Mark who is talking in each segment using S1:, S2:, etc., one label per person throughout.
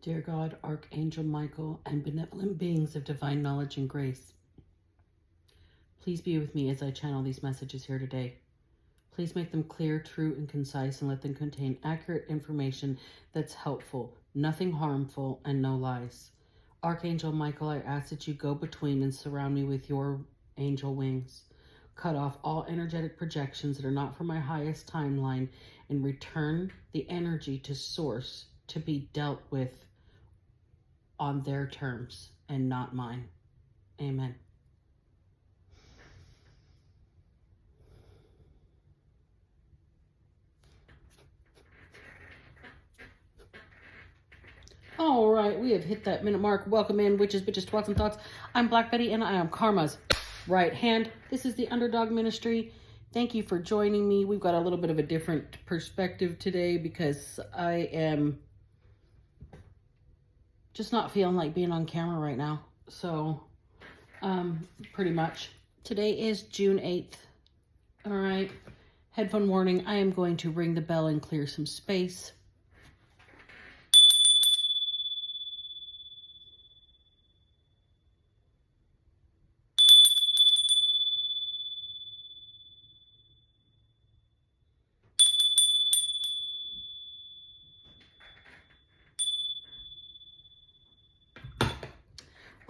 S1: Dear God, Archangel Michael, and benevolent beings of divine knowledge and grace, please be with me as I channel these messages here today. Please make them clear, true, and concise, and let them contain accurate information that's helpful, nothing harmful, and no lies. Archangel Michael, I ask that you go between and surround me with your angel wings. Cut off all energetic projections that are not from my highest timeline and return the energy to source to be dealt with on their terms and not mine. Amen. All right, we have hit that minute mark. Welcome in, witches, bitches, twats, and thoughts. I'm Black Betty, and I am Karma's right hand. This is the Underdog Ministry. Thank you for joining me. We've got a little bit of a different perspective today because I am just not feeling like being on camera right now. So, pretty much. Today is June 8th. All right. Headphone warning. I am going to ring the bell and clear some space.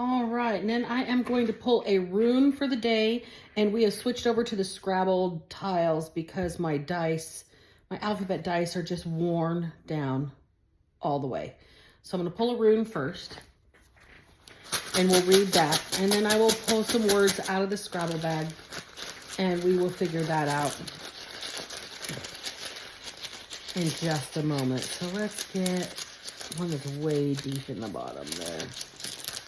S1: All right, and then I am going to pull a rune for the day, and we have switched over to the Scrabble tiles because my dice, my alphabet dice are just worn down all the way. So I'm going to pull a rune first, and we'll read that, and then I will pull some words out of the Scrabble bag, and we will figure that out in just a moment. So let's get one that's way deep in the bottom there.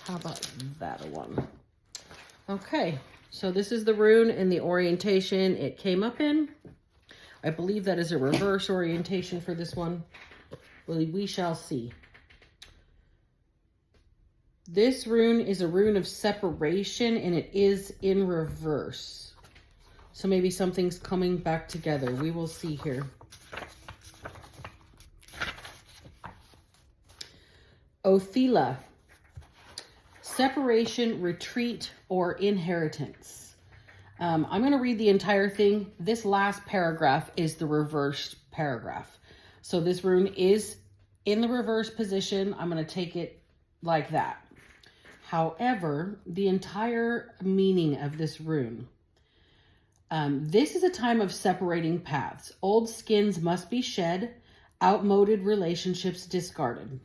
S1: How about that one? Okay, so this is the rune and the orientation it came up in. I believe that is a reverse orientation for this one. Well, we shall see. This rune is a rune of separation, and it is in reverse. So maybe something's coming back together. We will see here. Othila. Separation, retreat, or inheritance. I'm going to read the entire thing. This last paragraph is the reverse paragraph. So this rune is in the reverse position. I'm going to take it like that. However, the entire meaning of this rune. This is a time of separating paths. Old skins must be shed, outmoded relationships discarded.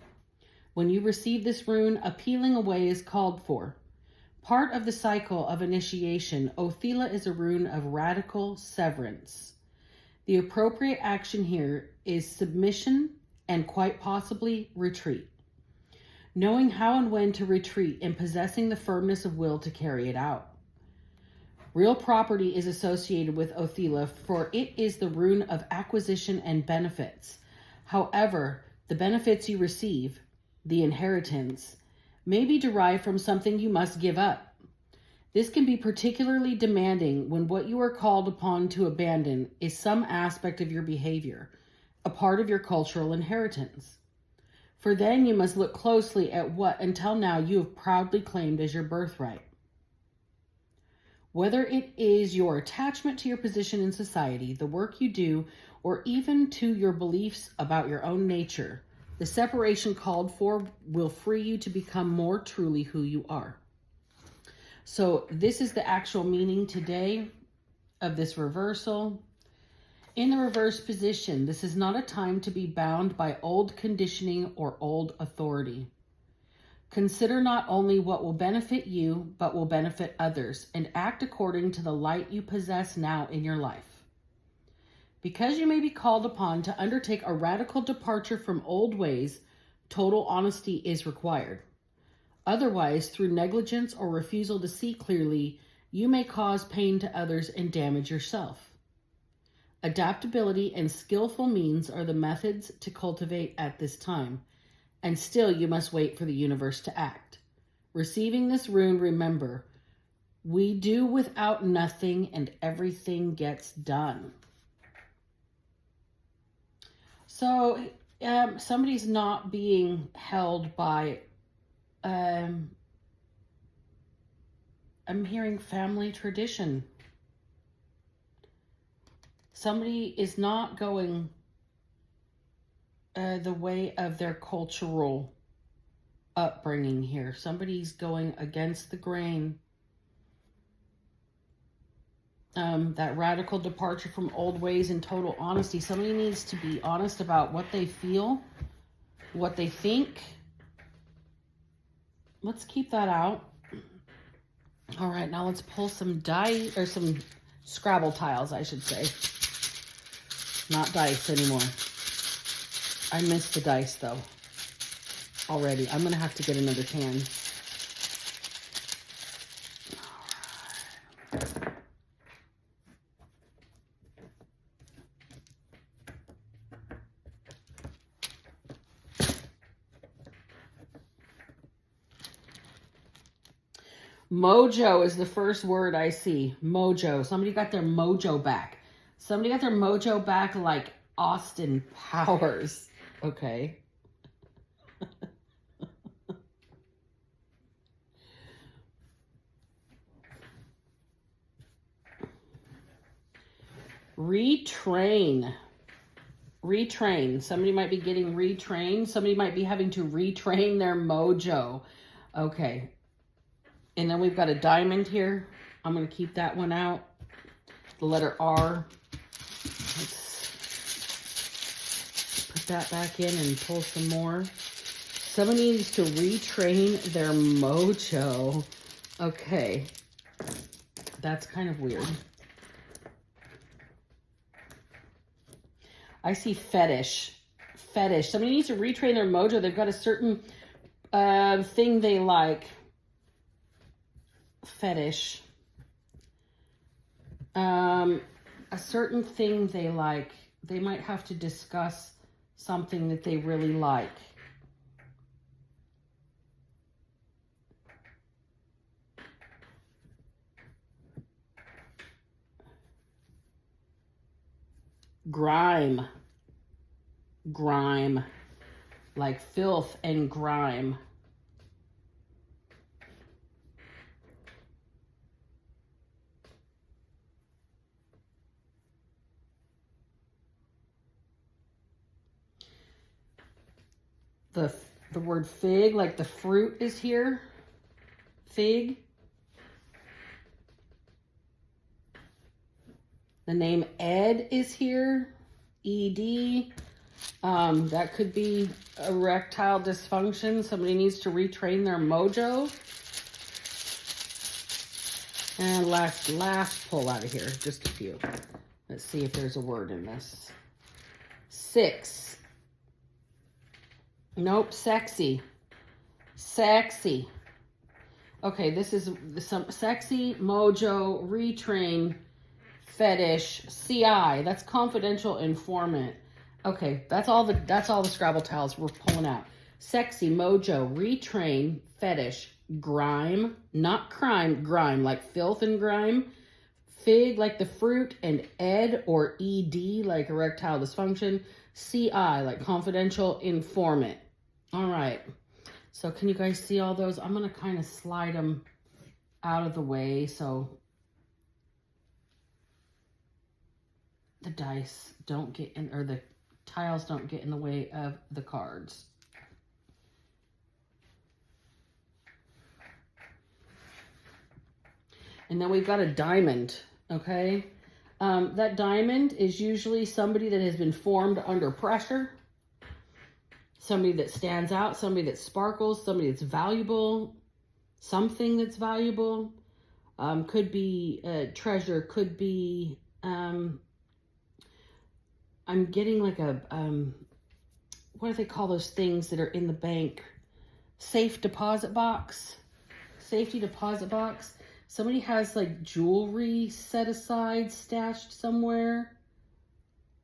S1: When you receive this rune, a peeling away is called for. Part of the cycle of initiation, Othila is a rune of radical severance. The appropriate action here is submission and quite possibly retreat. Knowing how and when to retreat and possessing the firmness of will to carry it out. Real property is associated with Othila, for it is the rune of acquisition and benefits. However, the benefits you receive, the inheritance, may be derived from something you must give up. This can be particularly demanding when what you are called upon to abandon is some aspect of your behavior, a part of your cultural inheritance. For then you must look closely at what until now you have proudly claimed as your birthright. Whether it is your attachment to your position in society, the work you do, or even to your beliefs about your own nature, the separation called for will free you to become more truly who you are. So this is the actual meaning today of this reversal. In the reverse position, this is not a time to be bound by old conditioning or old authority. Consider not only what will benefit you, but will benefit others, and act according to the light you possess now in your life. Because you may be called upon to undertake a radical departure from old ways, total honesty is required. Otherwise, through negligence or refusal to see clearly, you may cause pain to others and damage yourself. Adaptability and skillful means are the methods to cultivate at this time, and still you must wait for the universe to act. Receiving this rune, remember, we do without nothing and everything gets done. So Somebody's not being held by, I'm hearing family tradition. Somebody is not going the way of their cultural upbringing here. Somebody's going against the grain. That radical departure from old ways and total honesty. Somebody needs to be honest about what they feel, what they think. Let's keep that out. All right, now let's pull some dice, or some Scrabble tiles, I should say. Not dice anymore. I missed the dice, though, already. I'm going to have to get another can. Mojo is the first word I see. Mojo. Somebody got their mojo back. Somebody got their mojo back like Austin Powers. Okay. Retrain. Retrain. Somebody might be getting retrained. Somebody might be having to retrain their mojo. Okay. And then we've got a diamond here. I'm going to keep that one out. The letter R. Let's put that back in and pull some more. Someone needs to retrain their mojo. Okay. That's kind of weird. I see fetish. Fetish. Somebody needs to retrain their mojo. They've got a certain thing they like. Fetish. A certain thing they like. They might have to discuss something that they really like. Grime. Grime. Like filth and grime. The word fig, like the fruit is here. Fig. The name Ed is here. ED. That could be erectile dysfunction. Somebody needs to retrain their mojo. And last pull out of here. Just a few. Let's see if there's a word in this. 6. Nope, sexy. Sexy. Okay, this is some sexy, mojo, retrain, fetish, CI. That's confidential informant. Okay, that's all the Scrabble tiles we're pulling out. Sexy, mojo, retrain, fetish, grime, not crime, grime, like filth and grime. Fig, like the fruit, and ed or ED, like erectile dysfunction. CI, like confidential informant. All right. So can you guys see all those? I'm going to kind of slide them out of the way so the dice don't get in, or the tiles don't get in the way of the cards. And then we've got a diamond, okay? That diamond is usually somebody that has been formed under pressure. Somebody that stands out, somebody that sparkles, somebody that's valuable, something that's valuable. Could be treasure, could be, I'm getting like a, what do they call those things that are in the bank? Safe deposit box, safety deposit box. Somebody has like jewelry set aside, stashed somewhere.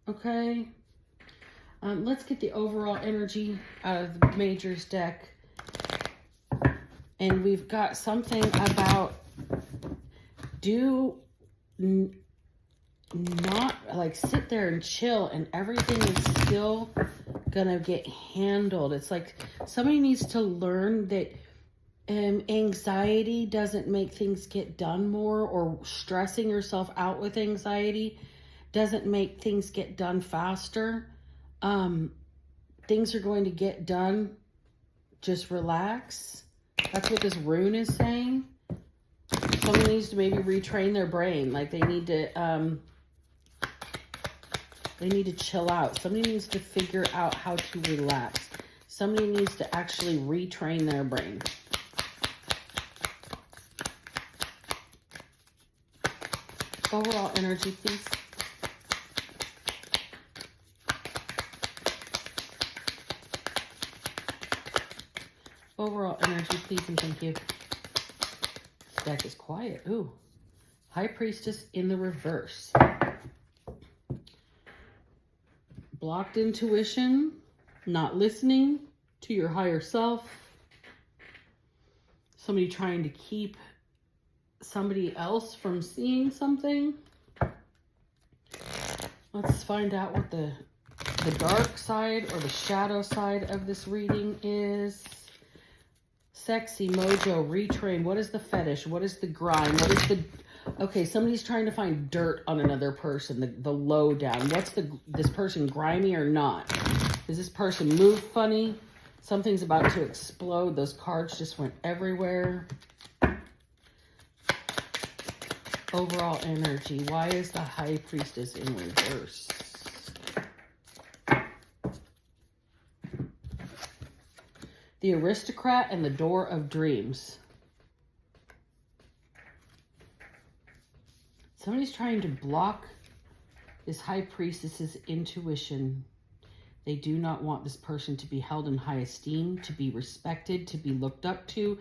S1: Okay. Let's get the overall energy out of the Major's deck. And we've got something about not like sit there and chill and everything is still gonna get handled. It's like somebody needs to learn that anxiety doesn't make things get done more, or stressing yourself out with anxiety doesn't make things get done faster. Things are going to get done. Just relax. That's what this rune is saying. Someone needs to maybe retrain their brain. Like they need to chill out. Somebody needs to figure out how to relax. Somebody needs to actually retrain their brain. Overall energy, please. Overall energy, please, and thank you. This deck is quiet. Ooh. High Priestess in the reverse. Blocked intuition, not listening to your higher self. Somebody trying to keep somebody else from seeing something. Let's find out what the dark side or the shadow side of this reading is. Sexy, mojo, retrain. What is the fetish? What is the grind? What is the... Okay, somebody's trying to find dirt on another person, the lowdown. What's this person grimy or not? Does this person move funny? Something's about to explode. Those cards just went everywhere. Overall energy. Why is the High Priestess in reverse? The Aristocrat and the Door of Dreams. Somebody's trying to block this High Priestess's intuition. They do not want this person to be held in high esteem, to be respected, to be looked up to,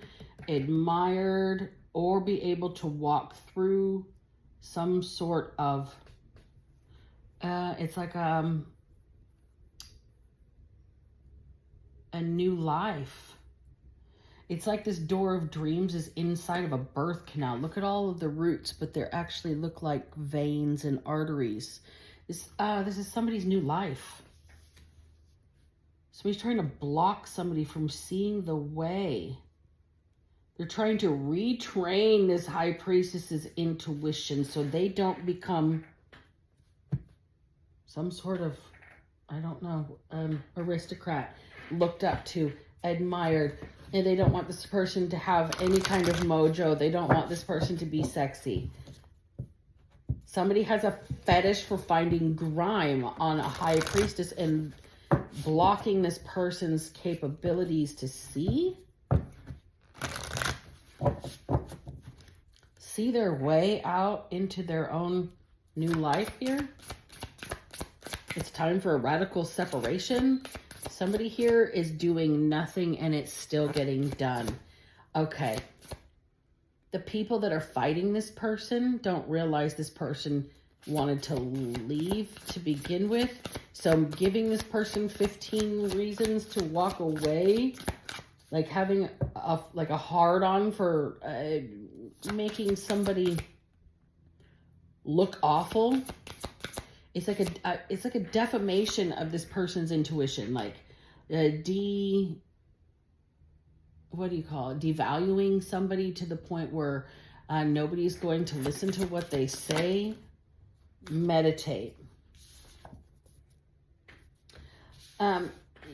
S1: admired, or be able to walk through some sort of, it's like a new life. It's like this Door of Dreams is inside of a birth canal. Look at all of the roots, but they actually look like veins and arteries. This is somebody's new life. Somebody's trying to block somebody from seeing the way. They're trying to retrain this High Priestess's intuition so they don't become some sort of, I don't know, aristocrat, looked up to, admired. And they don't want this person to have any kind of mojo. They don't want this person to be sexy. Somebody has a fetish for finding grime on a High Priestess and blocking this person's capabilities to see their way out into their own new life here. It's time for a radical separation. Somebody here is doing nothing and it's still getting done. Okay. The people that are fighting this person don't realize this person wanted to leave to begin with. So I'm giving this person 15 reasons to walk away. Like having a hard-on for making somebody look awful. It's like a defamation of this person's intuition. Like what do you call it? Devaluing somebody to the point where nobody's going to listen to what they say. Meditate.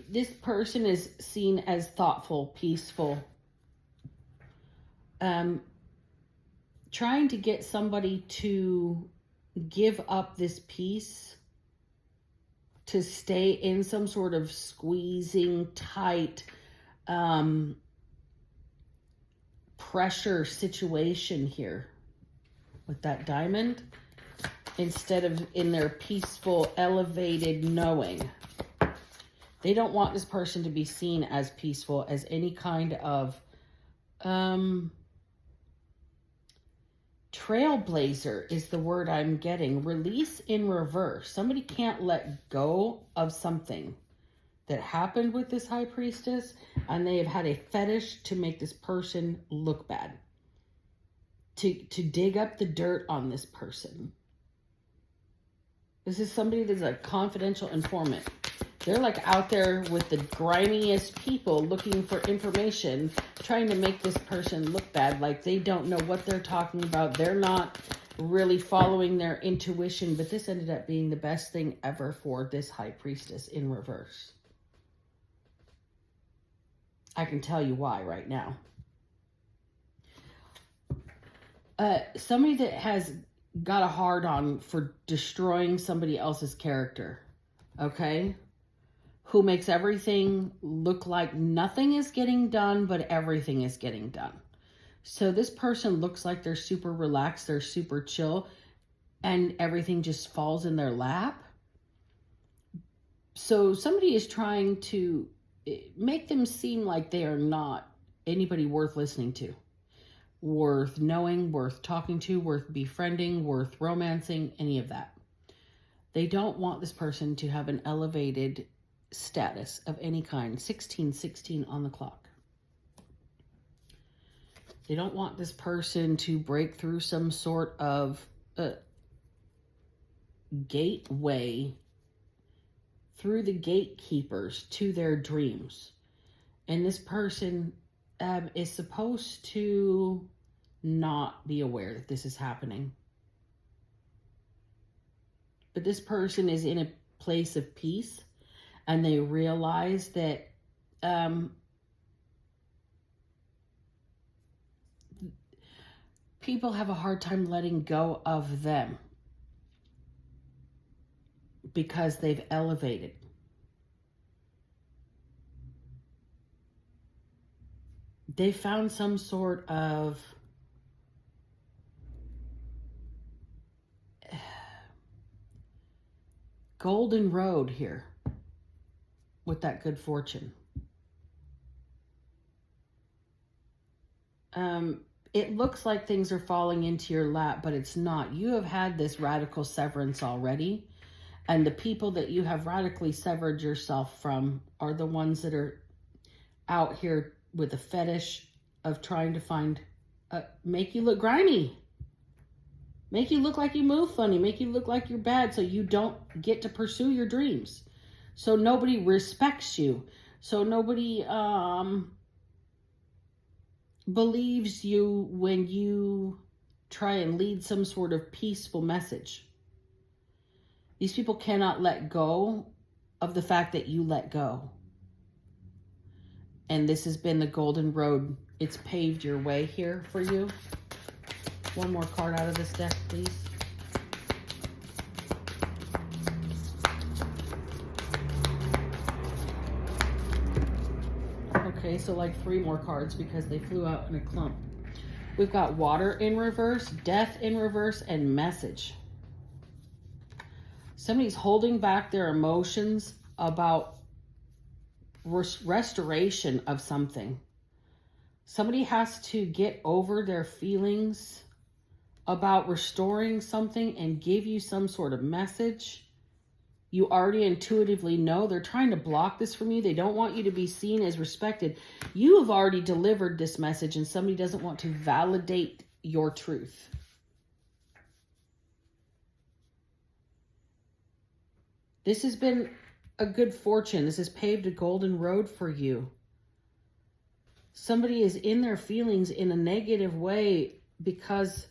S1: This person is seen as thoughtful, peaceful. Trying to get somebody to give up this peace, to stay in some sort of squeezing, tight, pressure situation here with that diamond, instead of in their peaceful, elevated knowing. They don't want this person to be seen as peaceful, as any kind of trailblazer is the word I'm getting. Release in reverse. Somebody can't let go of something that happened with this High Priestess, and they have had a fetish to make this person look bad. To dig up the dirt on this person. This is somebody that's a confidential informant. They're like out there with the grimiest people looking for information, trying to make this person look bad. Like they don't know what they're talking about. They're not really following their intuition. But this ended up being the best thing ever for this high priestess in reverse. I can tell you why right now. Somebody that has got a hard on for destroying somebody else's character. Okay? Who makes everything look like nothing is getting done, but everything is getting done. So this person looks like they're super relaxed, they're super chill, and everything just falls in their lap. So somebody is trying to make them seem like they are not anybody worth listening to, worth knowing, worth talking to, worth befriending, worth romancing, any of that. They don't want this person to have an elevated status of any kind. 1616 on the clock. They don't want this person to break through some sort of gateway through the gatekeepers to their dreams. And this person is supposed to not be aware that this is happening. But this person is in a place of peace. And they realize that people have a hard time letting go of them because they've elevated. They found some sort of golden road here. With that good fortune. It looks like things are falling into your lap, but it's not. You have had this radical severance already. And the people that you have radically severed yourself from are the ones that are out here with a fetish of trying to find, make you look grimy. Make you look like you move funny. Make you look like you're bad so you don't get to pursue your dreams. So nobody respects you. So nobody believes you when you try and lead some sort of peaceful message. These people cannot let go of the fact that you let go. And this has been the golden road. It's paved your way here for you. One more card out of this deck, please. Okay, so like 3 more cards because they flew out in a clump. We've got water in reverse, death in reverse, and message. Somebody's holding back their emotions about restoration of something. Somebody has to get over their feelings about restoring something and give you some sort of message. You already intuitively know they're trying to block this from you. They don't want you to be seen as respected. You have already delivered this message and somebody doesn't want to validate your truth. This has been a good fortune. This has paved a golden road for you. Somebody is in their feelings in a negative way because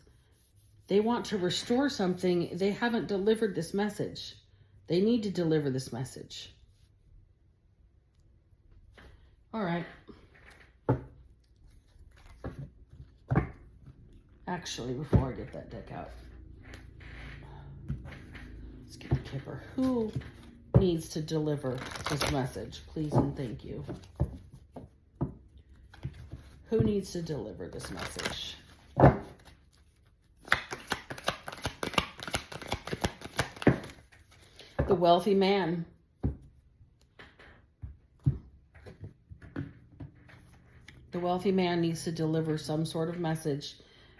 S1: they want to restore something. They haven't delivered this message. They need to deliver this message. All right. Actually, before I get that deck out, let's get the Kipper. Who needs to deliver this message? Please and thank you. Who needs to deliver this message? The wealthy man. The wealthy man needs to deliver some sort of message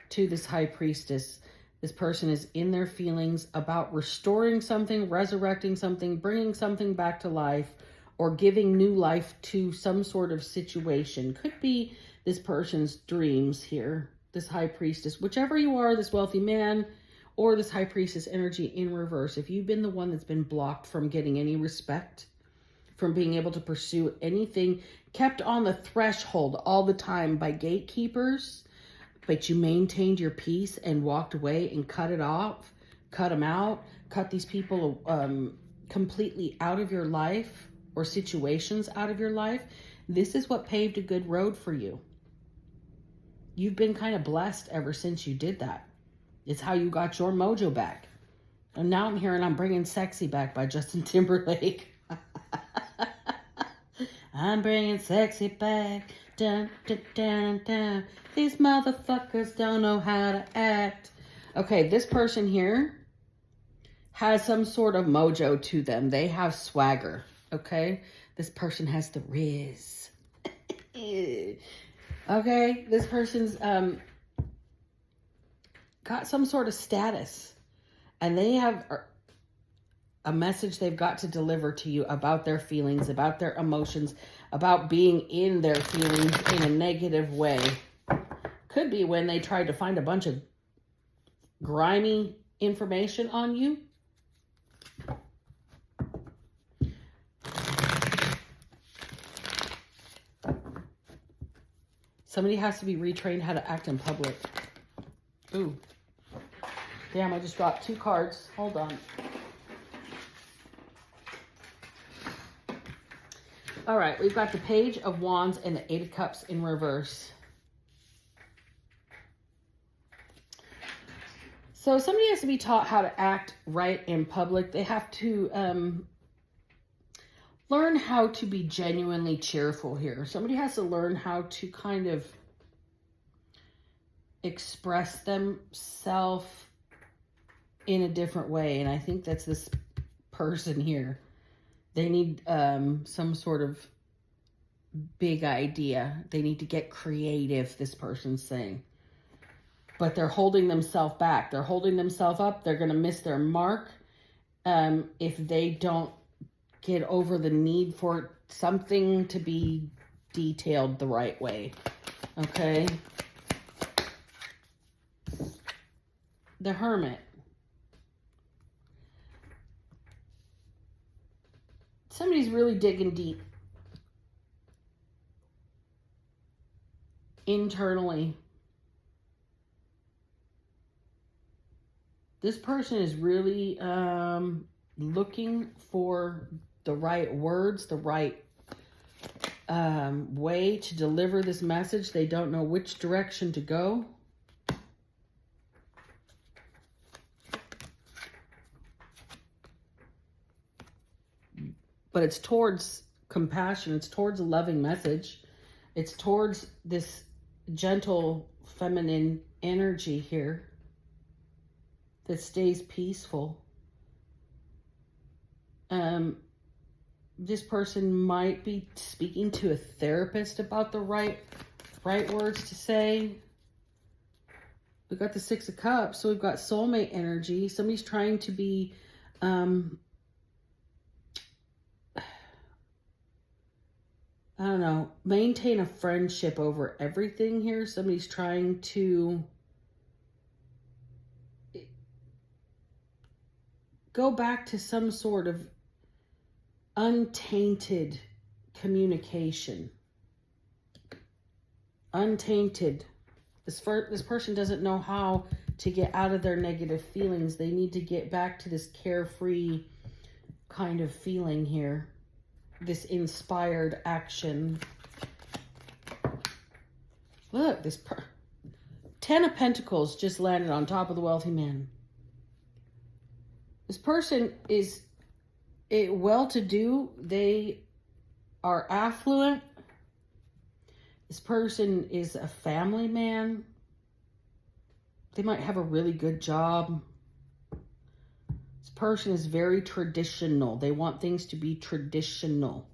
S1: to this high priestess. This person is in their feelings about restoring something, resurrecting something, bringing something back to life, or giving new life to some sort of situation. Could be this person's dreams here, this high priestess. Whichever you are, this wealthy man or this high priestess energy in reverse. If you've been the one that's been blocked from getting any respect from being able to pursue anything, kept on the threshold all the time by gatekeepers, but you maintained your peace and walked away and cut it off, cut them out, cut these people completely out of your life or situations out of your life. This is what paved a good road for you. You've been kind of blessed ever since you did that. It's how you got your mojo back. And now I'm hearing I'm bringing Sexy back by Justin Timberlake. I'm bringing sexy back. Dun, dun, dun, dun. These motherfuckers don't know how to act. Okay, this person here has some sort of mojo to them. They have swagger, okay? This person has the riz. Okay, this person's got some sort of status. And they have a message they've got to deliver to you about their feelings, about their emotions, about being in their feelings in a negative way. Could be when they tried to find a bunch of grimy information on you. Somebody has to be retrained how to act in public. Ooh. Damn, I just dropped 2 cards. Hold on. All right, we've got the Page of Wands and the 8 of Cups in reverse. So somebody has to be taught how to act right in public. They have to learn how to be genuinely cheerful here. Somebody has to learn how to kind of express themselves in a different way. And I think that's this person here. They need some sort of big idea. They need to get creative, this person's saying. But they're holding themselves back. They're holding themselves up. They're going to miss their mark if they don't get over the need for something to be detailed the right way. Okay? The Hermit. Somebody's really digging deep internally. This person is really looking for the right words, the right way to deliver this message. They don't know which direction to go. But it's towards compassion. It's towards a loving message. It's towards this gentle feminine energy here that stays peaceful. This person might be speaking to a therapist about the right words to say. We've got the 6 of Cups, so we've got soulmate energy. Somebody's trying to be I don't know, maintain a friendship over everything here. Somebody's trying to go back to some sort of untainted communication. Untainted. This person doesn't know how to get out of their negative feelings. They need to get back to this carefree kind of feeling here. This inspired action. Look, this 10 of Pentacles just landed on top of the wealthy man. This person is well-to-do. They are affluent. This person is a family man. They might have a really good job. This person is very traditional. They want things to be traditional.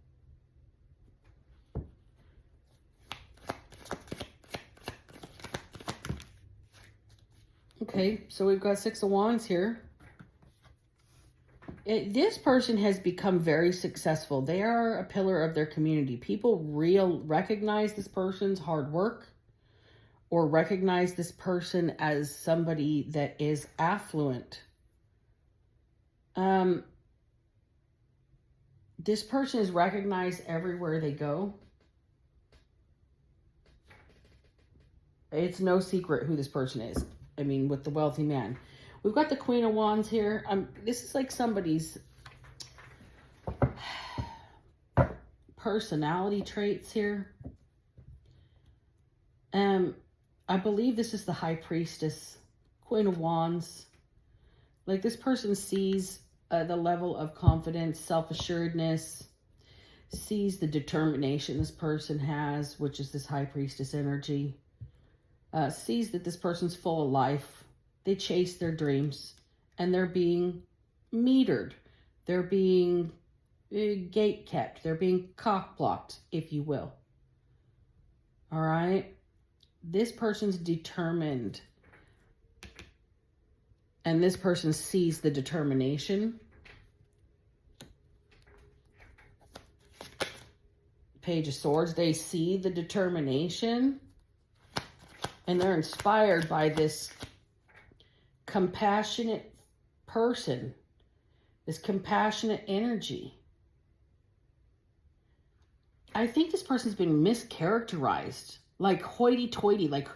S1: Okay, so we've got 6 of Wands here. This person has become very successful. They are a pillar of their community. People recognize this person's hard work or recognize this person as somebody that is This person is recognized everywhere they go. It's no secret who this person is. I mean, with the wealthy man. We've got the Queen of Wands here. This is like somebody's personality traits here. I believe this is the High Priestess, Queen of Wands. Like, this person sees the level of confidence, self-assuredness, sees the determination this person has, which is this High Priestess energy. Sees that this person's full of life. They chase their dreams, and they're being metered. They're being gate kept. They're being cock blocked, if you will. All right? This person's determined, and this person sees the determination. Page of Swords. They see the determination, and they're inspired by this compassionate person, this compassionate energy. I think this person's been mischaracterized, like hoity-toity, like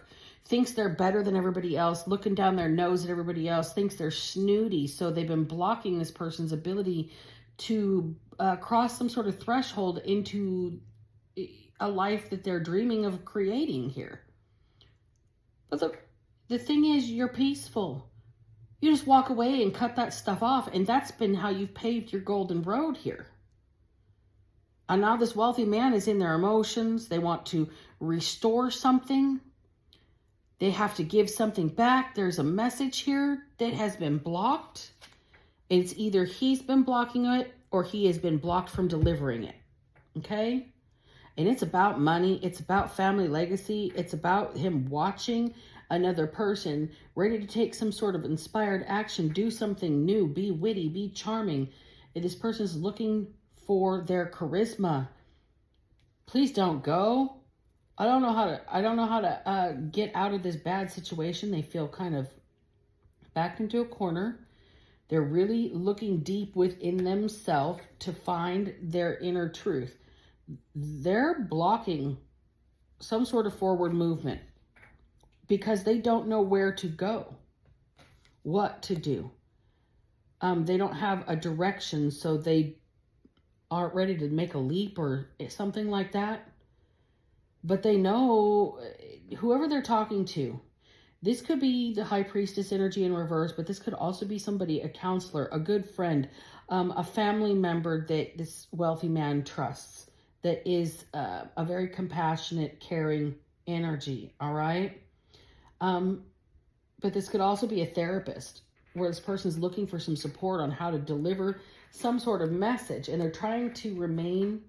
S1: thinks they're better than everybody else, looking down their nose at everybody else, thinks they're snooty. So they've been blocking this person's ability to cross some sort of threshold into a life that they're dreaming of creating here. But the thing is, you're peaceful. You just walk away and cut that stuff off. And that's been how you've paved your golden road here. And now this wealthy man is in their emotions. They want to restore something. They have to give something back. There's a message here that has been blocked. It's either he's been blocking it or he has been blocked from delivering it. Okay? And it's about money. It's about family legacy. It's about him watching another person ready to take some sort of inspired action, do something new, be witty, be charming. And this person's looking for their charisma. Please don't go. I don't know how to get out of this bad situation. They feel kind of backed into a corner. They're really looking deep within themselves to find their inner truth. They're blocking some sort of forward movement because they don't know where to go, what to do. They don't have a direction, so they aren't ready to make a leap or something like that. But they know whoever they're talking to. This could be the High Priestess energy in reverse, but this could also be somebody, a counselor, a good friend, a family member that this wealthy man trusts, that is a very compassionate, caring energy, all right? But this could also be a therapist, where this person's looking for some support on how to deliver some sort of message, and they're trying to remain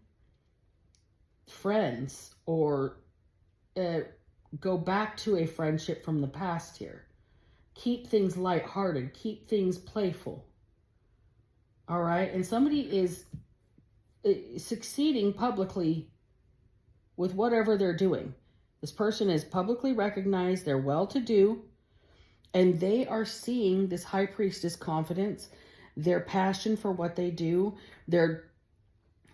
S1: friends or go back to a friendship from the past here. Keep things lighthearted. Keep things playful. All right? And somebody is succeeding publicly with whatever they're doing. This person is publicly recognized. They're well-to-do. And they are seeing this High Priestess confidence, their passion for what they do, their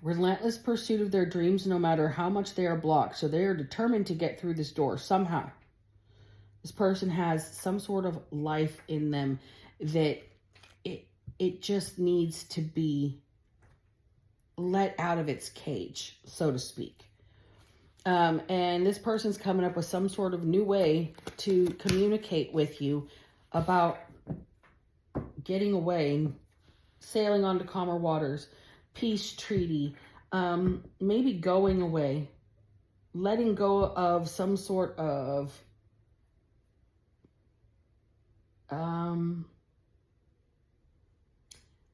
S1: relentless pursuit of their dreams, no matter how much they are blocked. So they are determined to get through this door somehow. This person has some sort of life in them that it just needs to be let out of its cage, so to speak. And this person's coming up with some sort of new way to communicate with you about getting away, sailing onto calmer waters, peace treaty, maybe going away, letting go of some sort of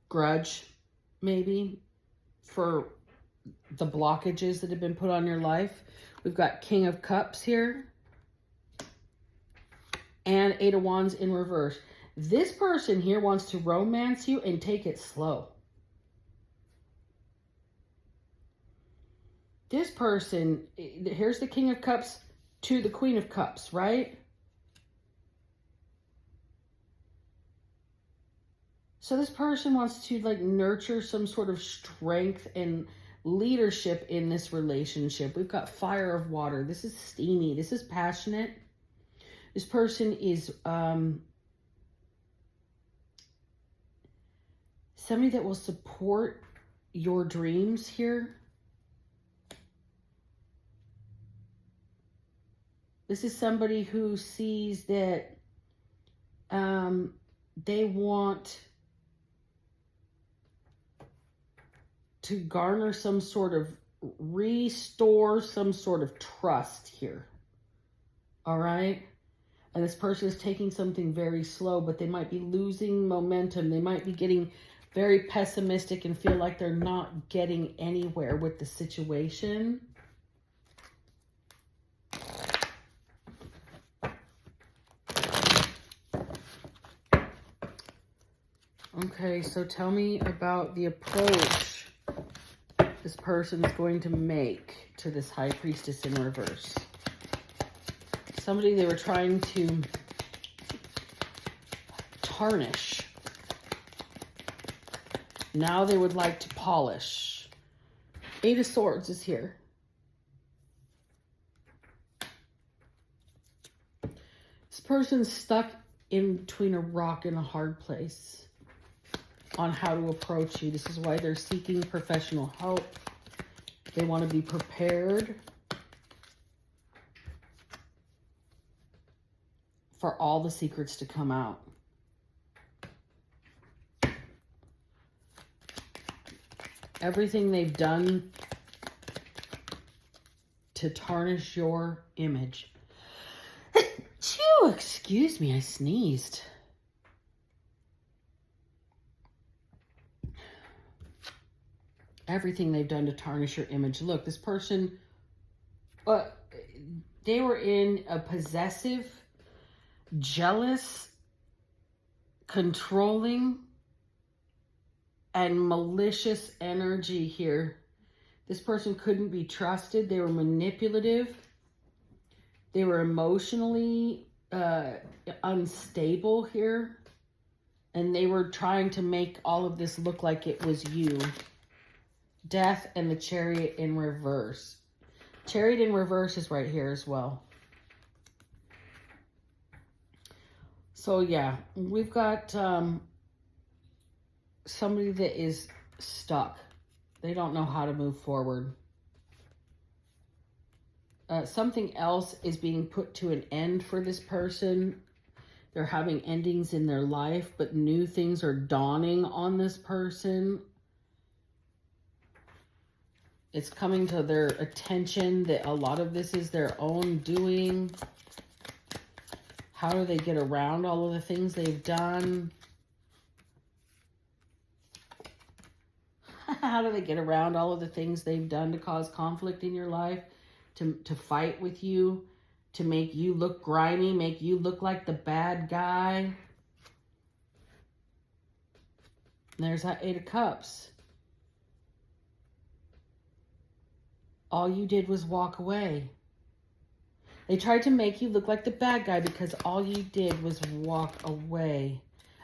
S1: grudge, maybe, for the blockages that have been put on your life. We've got King of Cups here and Eight of Wands in reverse. This person here wants to romance you and take it slow. This person, here's the King of Cups to the Queen of Cups, right? So this person wants to like nurture some sort of strength and leadership in this relationship. We've got fire of water. This is steamy. This is passionate. This person is somebody that will support your dreams here. This is somebody who sees that they want to garner some sort of, restore some sort of trust here. All right? And this person is taking something very slow, but they might be losing momentum. They might be getting very pessimistic and feel like they're not getting anywhere with the situation. Okay, so tell me about the approach this person's going to make to this High Priestess in reverse. Somebody they were trying to tarnish. Now they would like to polish. Eight of Swords is here. This person's stuck in between a rock and a hard place on how to approach you. This is why they're seeking professional help. They want to be prepared for all the secrets to come out. Everything they've done to tarnish your image. Achoo, excuse me, I sneezed. Everything they've done to tarnish your image. Look, this person, they were in a possessive, jealous, controlling, and malicious energy here. This person couldn't be trusted. They were manipulative. They were emotionally unstable here. And they were trying to make all of this look like it was you. Death and the Chariot in reverse. Chariot in reverse is right here as well. So yeah, we've got somebody that is stuck. They don't know how to move forward. Something else is being put to an end for this person. They're having endings in their life, but new things are dawning on this person. It's coming to their attention that a lot of this is their own doing. How do they get around all of the things they've done? How do they get around all of the things they've done to cause conflict in your life? To fight with you? To make you look grimy? Make you look like the bad guy? And there's that Eight of Cups. All you did was walk away. They tried to make you look like the bad guy because all you did was walk away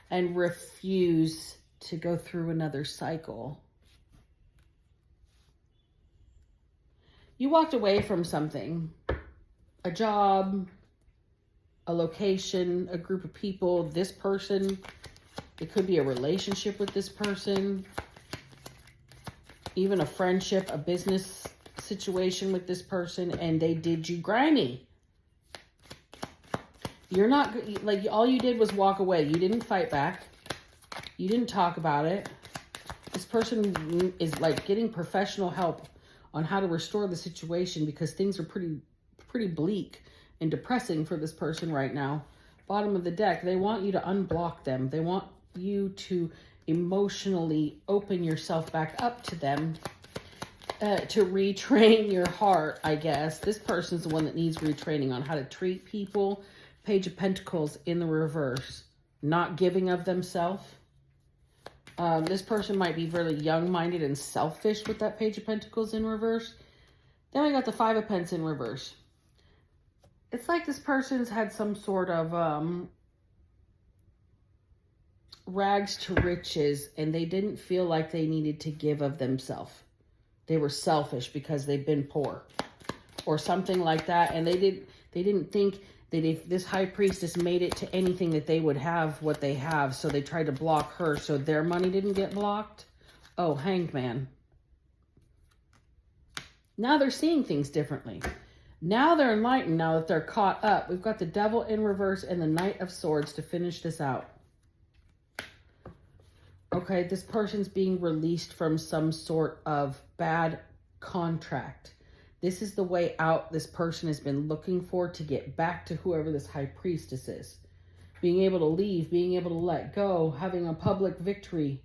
S1: and refuse to go through another cycle. You walked away from something, a job, a location, a group of people, this person. It could be a relationship with this person, even a friendship, a business situation with this person, and they did you grimy. You're not, like, all you did was walk away. You didn't fight back. You didn't talk about it. This person is like getting professional help on how to restore the situation because things are pretty bleak and depressing for this person right now. Bottom of the deck, they want you to unblock them. They want you to emotionally open yourself back up to them. To retrain your heart, I guess. This person's the one that needs retraining on how to treat people. Page of Pentacles in the reverse. Not giving of themselves. This person might be really young-minded and selfish with that Page of Pentacles in reverse. Then we got the Five of Pentacles in reverse. It's like this person's had some sort of rags to riches, and they didn't feel like they needed to give of themselves. They were selfish because they've been poor or something like that. And they didn't think that if this high priestess made it to anything that they would have what they have. So they tried to block her so their money didn't get blocked. Oh, hanged man. Now they're seeing things differently. Now they're enlightened, now that they're caught up. We've got the Devil in reverse and the Knight of Swords to finish this out. Okay, this person's being released from some sort of bad contract. This is the way out this person has been looking for to get back to whoever this high priestess is. Being able to leave, being able to let go, having a public victory.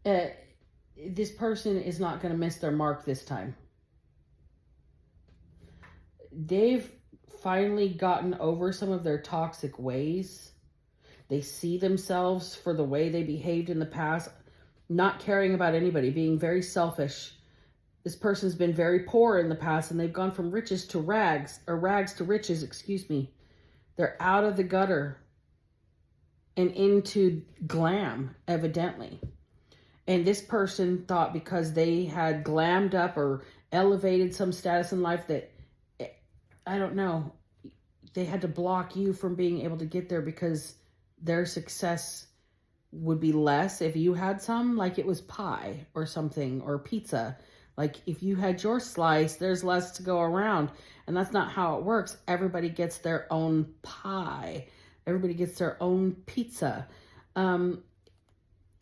S1: This person is not going to miss their mark this time. They've finally gotten over some of their toxic ways. They see themselves for the way they behaved in the past, not caring about anybody, being very selfish. This person's been very poor in the past, and they've gone from riches to rags, or rags to riches, excuse me. They're out of the gutter and into glam, evidently. And this person thought because they had glammed up or elevated some status in life that, I don't know, they had to block you from being able to get there because their success would be less if you had some, like it was pie or something, or pizza. Like if you had your slice, there's less to go around. And that's not how it works. Everybody gets their own pie. Everybody gets their own pizza.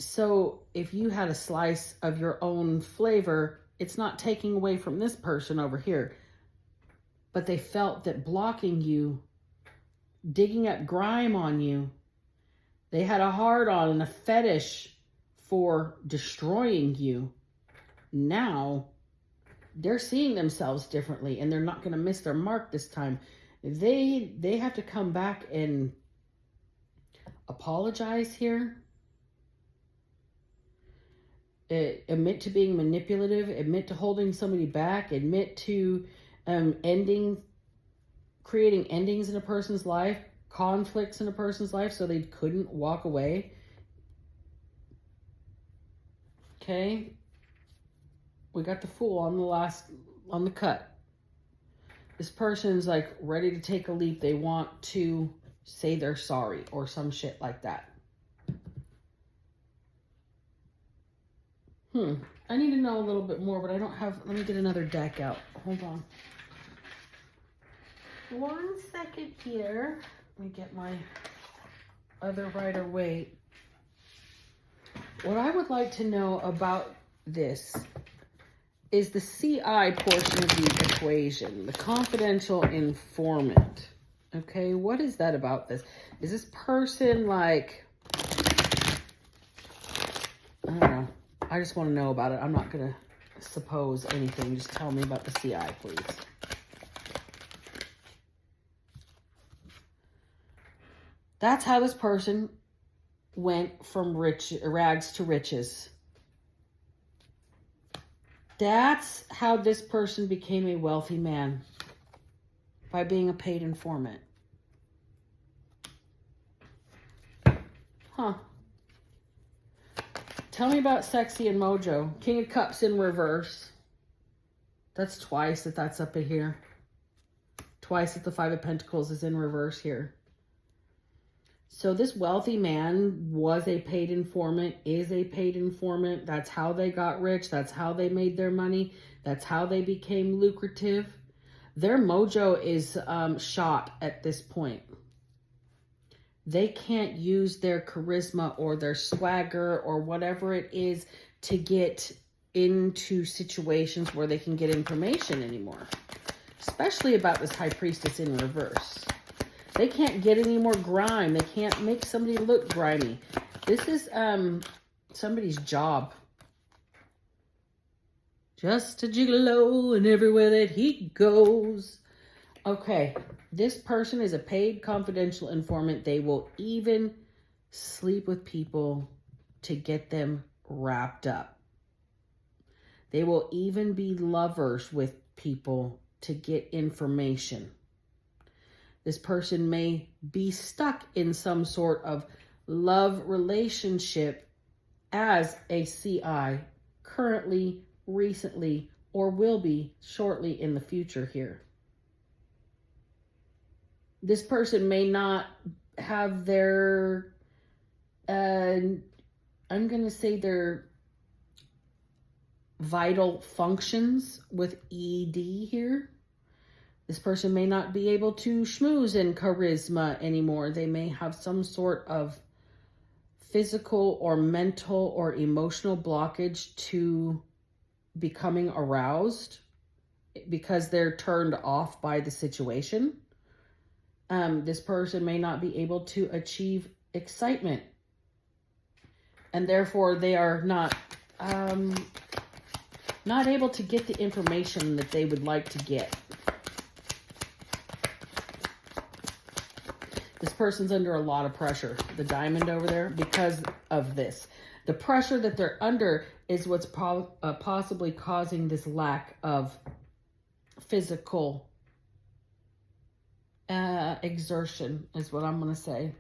S1: So if you had a slice of your own flavor, it's not taking away from this person over here. But they felt that blocking you, digging up grime on you, they had a hard-on and a fetish for destroying you. Now, they're seeing themselves differently, and they're not going to miss their mark this time. They have to come back and apologize here. Admit to being manipulative, admit to holding somebody back, admit to creating endings in a person's life, conflicts in a person's life so they couldn't walk away. Okay. We got the Fool on the cut. This person's like ready to take a leap. They want to say they're sorry or some shit like that. I need to know a little bit more, but I don't have, let me get another deck out. Hold on. 1 second here. Let me get my other Rider-Waite. What I would like to know about this is the CI portion of the equation, the confidential informant. Okay, what is that about this? Is this person like, I don't know. I just want to know about it. I'm not going to suppose anything. Just tell me about the CI, please. That's how this person went from rags to riches. That's how this person became a wealthy man. By being a paid informant. Huh. Tell me about Sexy and Mojo. King of Cups in reverse. That's twice that's up in here. Twice that the Five of Pentacles is in reverse here. So this wealthy man was a paid informant, is a paid informant. That's how they got rich. That's how they made their money. That's how they became lucrative. Their mojo is shot at this point. They can't use their charisma or their swagger or whatever it is to get into situations where they can get information anymore. Especially about this High Priestess in reverse. They can't get any more grime. They can't make somebody look grimy. This is somebody's job. Just a gigolo and everywhere that he goes. Okay, this person is a paid confidential informant. They will even sleep with people to get them wrapped up. They will even be lovers with people to get information. This person may be stuck in some sort of love relationship as a CI currently, recently, or will be shortly in the future here. This person may not have their, I'm going to say their vital functions with ED here. This person may not be able to schmooze and charisma anymore. They may have some sort of physical or mental or emotional blockage to becoming aroused because they're turned off by the situation. This person may not be able to achieve excitement, and therefore they are not able to get the information that they would like to get. This person's under a lot of pressure, the diamond over there, because of this. The pressure that they're under is what's possibly causing this lack of physical exertion, is what I'm going to say.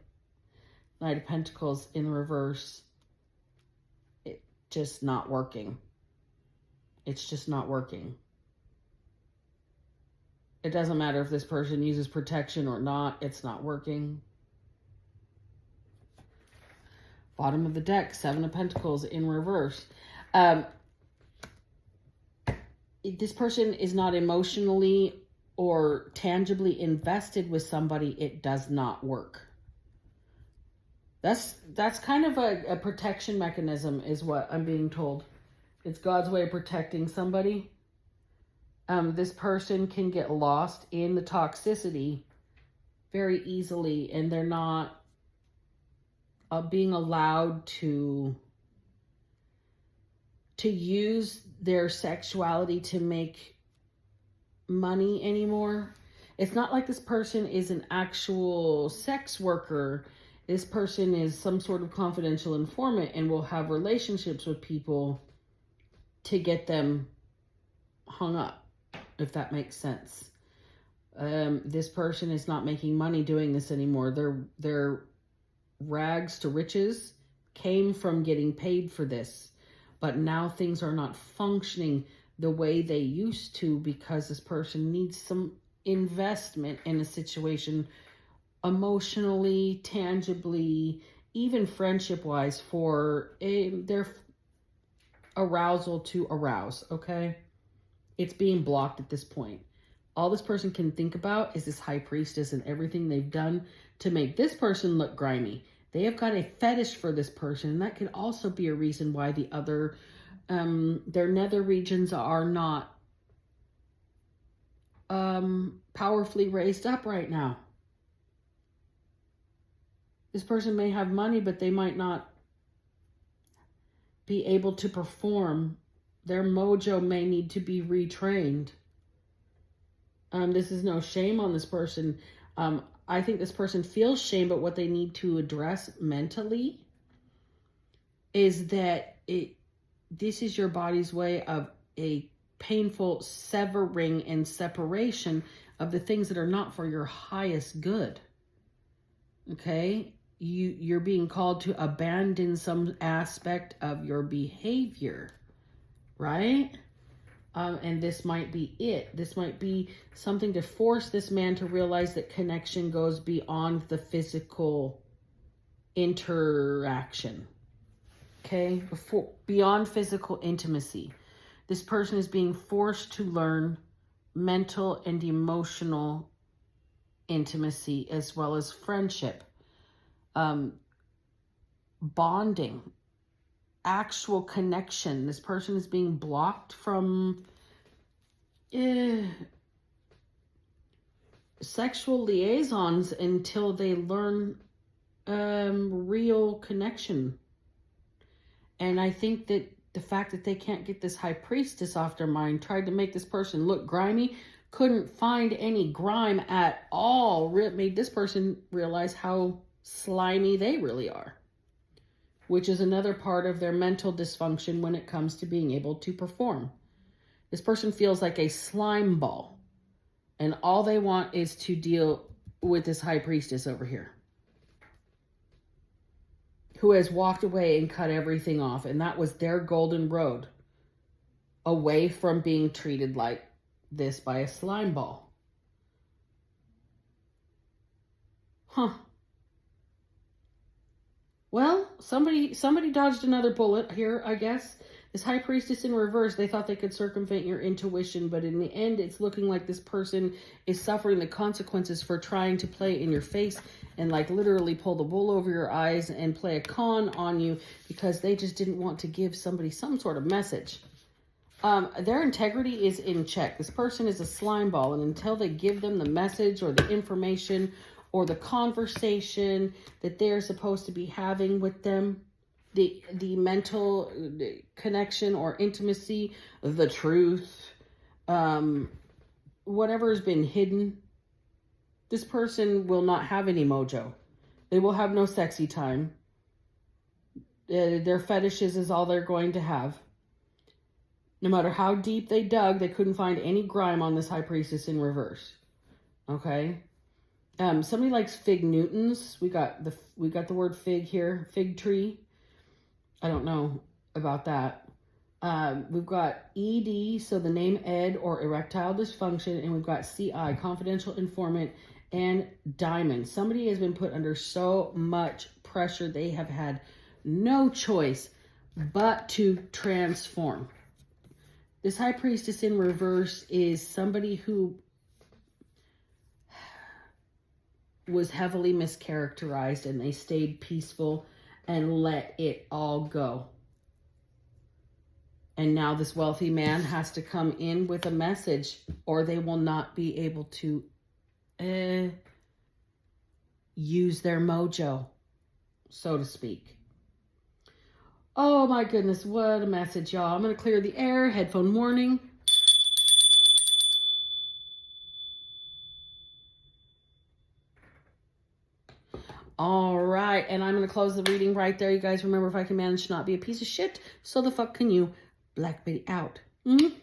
S1: Knight of Pentacles in reverse. It just not working. It's just not working. It doesn't matter if this person uses protection or not. It's not working. Bottom of the deck, Seven of Pentacles in reverse. This person is not emotionally or tangibly invested with somebody. It does not work. That's kind of a protection mechanism, is what I'm being told. It's God's way of protecting somebody. This person can get lost in the toxicity very easily, and they're not being allowed to use their sexuality to make money anymore. It's not like this person is an actual sex worker. This person is some sort of confidential informant and will have relationships with people to get them hung up, if that makes sense. This person is not making money doing this anymore. Their rags to riches came from getting paid for this, but now things are not functioning the way they used to because this person needs some investment in a situation, emotionally, tangibly, even friendship-wise, for their arousal to arouse, okay? It's being blocked at this point. All this person can think about is this high priestess and everything they've done to make this person look grimy. They have got a fetish for this person, and that could also be a reason why the other, their nether regions are not powerfully raised up right now. This person may have money, but they might not be able to perform. Their mojo may need to be retrained. This is no shame on this person. I think this person feels shame, but what they need to address mentally is that this is your body's way of a painful severing and separation of the things that are not for your highest good. Okay? You're being called to abandon some aspect of your behavior, right? And this might be it. This might be something to force this man to realize that connection goes beyond the physical interaction. Okay? Beyond physical intimacy. This person is being forced to learn mental and emotional intimacy as well as friendship. Bonding. Actual connection. This person is being blocked from sexual liaisons until they learn real connection. And I think that the fact that they can't get this high priestess off their mind, tried to make this person look grimy, couldn't find any grime at all, made this person realize how slimy they really are, which is another part of their mental dysfunction when it comes to being able to perform. This person feels like a slime ball, and all they want is to deal with this high priestess over here, who has walked away and cut everything off. And that was their golden road away from being treated like this by a slime ball. Huh. Well, somebody dodged another bullet here, I guess. This high priestess in reverse, they thought they could circumvent your intuition, but in the end, it's looking like this person is suffering the consequences for trying to play in your face and like literally pull the wool over your eyes and play a con on you because they just didn't want to give somebody some sort of message. Their integrity is in check. This person is a slime ball, and until they give them the message or the information or the conversation that they're supposed to be having with them, the mental connection or intimacy, the truth, whatever has been hidden, this person will not have any mojo. They will have no sexy time. Their fetishes is all they're going to have. No matter how deep they dug, they couldn't find any grime on this high priestess in reverse. Okay? Somebody likes fig Newtons. We got the word fig here. Fig tree. I don't know about that. We've got ED, so the name Ed, or erectile dysfunction, and we've got CI, confidential informant, and diamond. Somebody has been put under so much pressure, they have had no choice but to transform. This high priestess in reverse is somebody who was heavily mischaracterized, and they stayed peaceful and let it all go. And now this wealthy man has to come in with a message, or they will not be able to use their mojo, so to speak. Oh my goodness, what a message, y'all. I'm going to clear the air. Headphone warning. All right, and I'm going to close the reading right there. You guys remember, if I can manage to not be a piece of shit, so the fuck can you. Black Betty out. Mm-hmm.